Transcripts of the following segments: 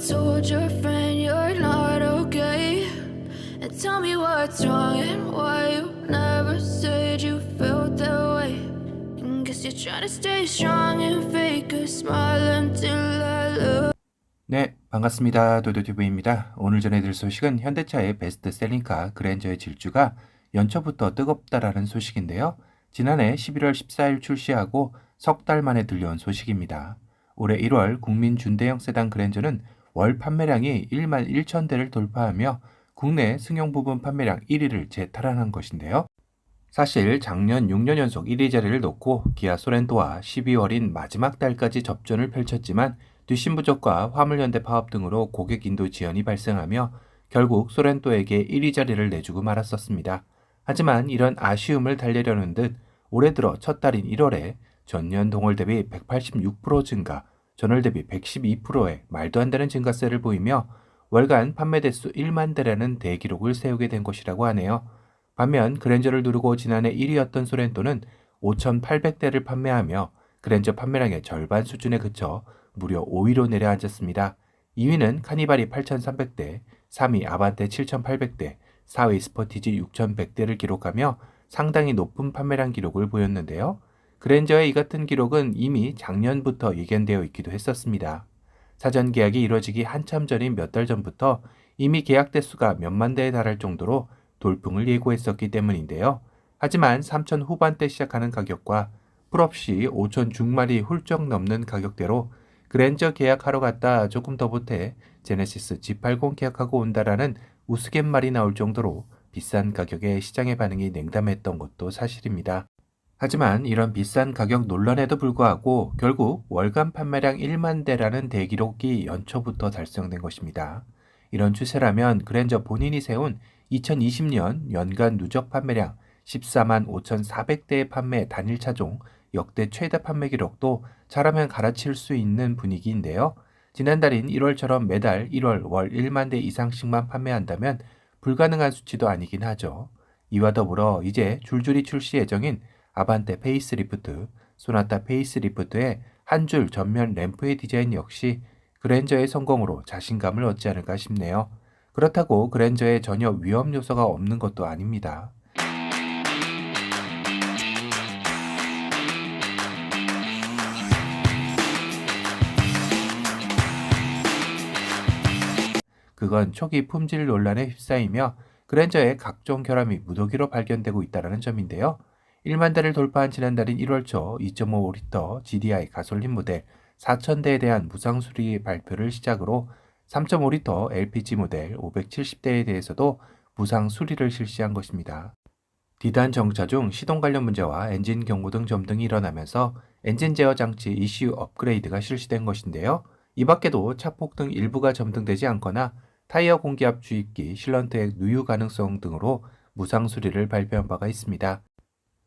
told your friend you're not okay? And tell me what's wrong and why you never said you felt that way. And guess you're trying to stay strong and fake a smile until I look. 네, 반갑습니다. 도도튜브입니다. 오늘 전해드릴 소식은 현대차의 베스트셀링카 그랜저의 질주가 연초부터 뜨겁다라는 소식인데요. 지난해 11월 14일 출시하고 석 달 만에 들려온 소식입니다. 올해 1월 국민 준대형 세단 그랜저는 월 판매량이 1만 1천 대를 돌파하며 국내 승용 부분 판매량 1위를 재탈환한 것인데요. 사실 작년 6년 연속 1위 자리를 놓고 기아 소렌토와 12월인 마지막 달까지 접전을 펼쳤지만 뒷심 부족과 화물연대 파업 등으로 고객 인도 지연이 발생하며 결국 소렌토에게 1위 자리를 내주고 말았었습니다. 하지만 이런 아쉬움을 달래려는 듯 올해 들어 첫 달인 1월에 전년 동월 대비 186% 증가, 전월 대비 112%의 말도 안 되는 증가세를 보이며 월간 판매 대수 1만 대라는 대기록을 세우게 된 것이라고 하네요. 반면 그랜저를 누르고 지난해 1위였던 소렌토는 5,800대를 판매하며 그랜저 판매량의 절반 수준에 그쳐 무려 5위로 내려앉았습니다. 2위는 카니발이 8,300대, 3위 아반떼 7,800대, 4위 스포티지 6,100대를 기록하며 상당히 높은 판매량 기록을 보였는데요. 그랜저의 이 같은 기록은 이미 작년부터 예견되어 있기도 했었습니다. 사전 계약이 이루어지기 한참 전인 몇 달 전부터 이미 계약 대수가 몇만 대에 달할 정도로 돌풍을 예고했었기 때문인데요. 하지만 3천 후반대 시작하는 가격과 풀없이 5천 중반이 훌쩍 넘는 가격대로 그랜저 계약하러 갔다 조금 더 보태 제네시스 G80 계약하고 온다라는 우스갯말이 나올 정도로 비싼 가격에 시장의 반응이 냉담했던 것도 사실입니다. 하지만 이런 비싼 가격 논란에도 불구하고 결국 월간 판매량 1만 대라는 대기록이 연초부터 달성된 것입니다. 이런 추세라면 그랜저 본인이 세운 2020년 연간 누적 판매량 14만 5,400대의 판매 단일 차종 역대 최다 판매 기록도 잘하면 갈아칠 수 있는 분위기인데요. 지난달인 1월처럼 매달 1월 월 1만 대 이상씩만 판매한다면 불가능한 수치도 아니긴 하죠. 이와 더불어 이제 줄줄이 출시 예정인 아반떼 페이스리프트, 소나타 페이스리프트의 한 줄 전면 램프의 디자인 역시 그랜저의 성공으로 자신감을 얻지 않을까 싶네요. 그렇다고 그랜저에 전혀 위험 요소가 없는 것도 아닙니다. 그건 초기 품질 논란에 휩싸이며 그랜저의 각종 결함이 무더기로 발견되고 있다는 점인데요. 1만 대를 돌파한 지난달인 1월 초 2.5L GDI 가솔린 모델 4,000대에 대한 무상 수리 발표를 시작으로 3.5L LPG 모델 570대에 대해서도 무상 수리를 실시한 것입니다. D단 정차 중 시동 관련 문제와 엔진 경고 등 점 등이 일어나면서 엔진 제어 장치 ECU 업그레이드가 실시된 것인데요. 이 밖에도 차폭 등 일부가 점등되지 않거나 타이어 공기압 주입기, 실런트의 누유 가능성 등으로 무상 수리를 발표한 바가 있습니다.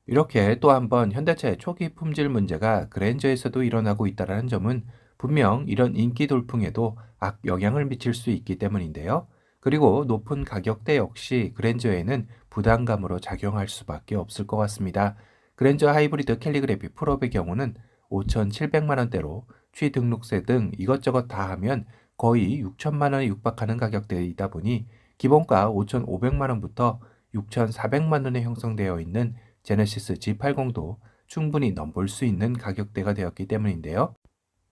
이렇게 또 한 번 현대차의 초기 품질 문제가 그랜저에서도 일어나고 있다는 점은 분명 이런 인기 돌풍에도 악영향을 미칠 수 있기 때문인데요. 그리고 높은 가격대 역시 그랜저에는 부담감으로 작용할 수밖에 없을 것 같습니다. 그랜저 하이브리드 캘리그래피 풀업의 경우는 5,700만 원대로 취등록세 등 이것저것 다 하면 거의 6천만 원에 육박하는 가격대이다 보니 기본가 5,500만 원부터 6,400만 원에 형성되어 있는 제네시스 G80도 충분히 넘볼 수 있는 가격대가 되었기 때문인데요.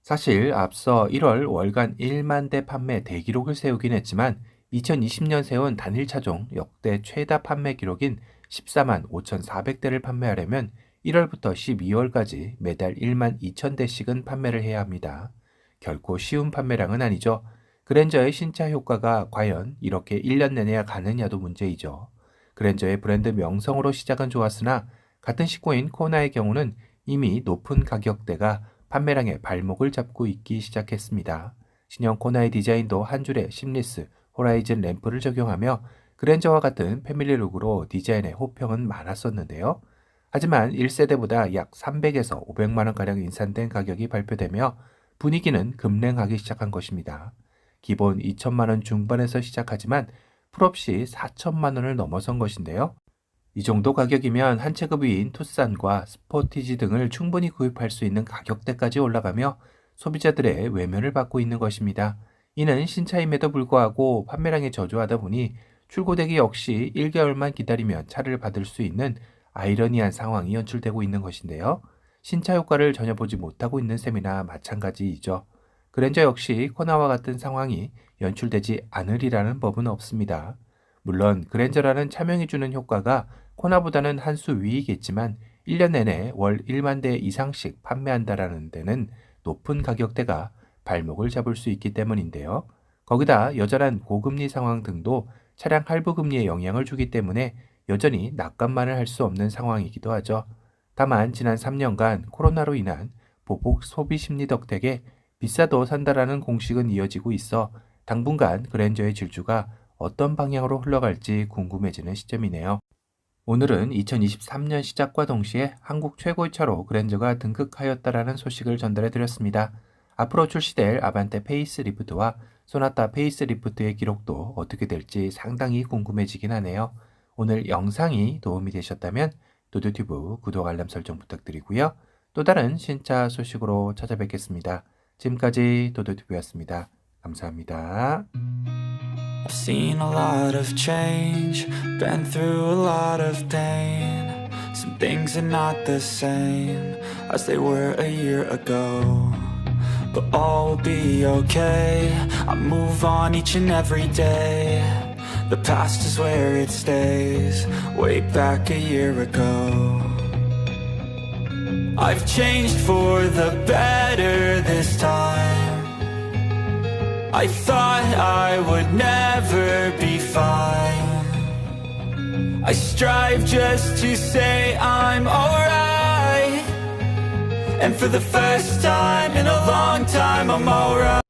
사실 앞서 1월 월간 1만 대 판매 대기록을 세우긴 했지만 2020년 세운 단일 차종 역대 최다 판매 기록인 14만 5,400대를 판매하려면 1월부터 12월까지 매달 1만 2천 대씩은 판매를 해야 합니다. 결코 쉬운 판매량은 아니죠. 그랜저의 신차 효과가 과연 이렇게 1년 내내야 가느냐도 문제이죠. 그랜저의 브랜드 명성으로 시작은 좋았으나 같은 식구인 코나의 경우는 이미 높은 가격대가 판매량의 발목을 잡고 있기 시작했습니다. 신형 코나의 디자인도 한 줄의 심리스, 호라이즌 램프를 적용하며 그랜저와 같은 패밀리룩으로 디자인의 호평은 많았었는데요. 하지만 1세대보다 약 300에서 500만 원가량 인상된 가격이 발표되며 분위기는 급냉하기 시작한 것입니다. 기본 2천만 원 중반에서 시작하지만 풀없이 4천만 원을 넘어선 것인데요. 이 정도 가격이면 한 체급 위인 투싼과 스포티지 등을 충분히 구입할 수 있는 가격대까지 올라가며 소비자들의 외면을 받고 있는 것입니다. 이는 신차임에도 불구하고 판매량이 저조하다 보니 출고되기 역시 1개월만 기다리면 차를 받을 수 있는 아이러니한 상황이 연출되고 있는 것인데요. 신차 효과를 전혀 보지 못하고 있는 셈이나 마찬가지이죠. 그랜저 역시 코나와 같은 상황이 연출되지 않으리라는 법은 없습니다. 물론 그랜저라는 차명이 주는 효과가 코나보다는 한 수 위이겠지만 1년 내내 월 1만 대 이상씩 판매한다라는 데는 높은 가격대가 발목을 잡을 수 있기 때문인데요. 거기다 여전한 고금리 상황 등도 차량 할부 금리에 영향을 주기 때문에 여전히 낙관만을 할 수 없는 상황이기도 하죠. 다만 지난 3년간 코로나로 인한 보복 소비 심리 덕택에 비싸도 산다라는 공식은 이어지고 있어 당분간 그랜저의 질주가 어떤 방향으로 흘러갈지 궁금해지는 시점이네요. 오늘은 2023년 시작과 동시에 한국 최고의 차로 그랜저가 등극하였다라는 소식을 전달해 드렸습니다. 앞으로 출시될 아반떼 페이스리프트와 소나타 페이스리프트의 기록도 어떻게 될지 상당히 궁금해지긴 하네요. 오늘 영상이 도움이 되셨다면 도도튜브 구독 알람 설정 부탁드리고요. 또 다른 신차 소식으로 찾아뵙겠습니다. 지금까지 도도튜브였습니다. 감사합니다. I've seen a lot of change, been through a lot of pain. Some things are not the same as they were a year ago. But all will be okay, I move on each and every day. The past is where it stays, way back a year ago. I've changed for the better this time. I thought I would never be fine. I strive just to say I'm alright. And for the first time in a long time I'm alright.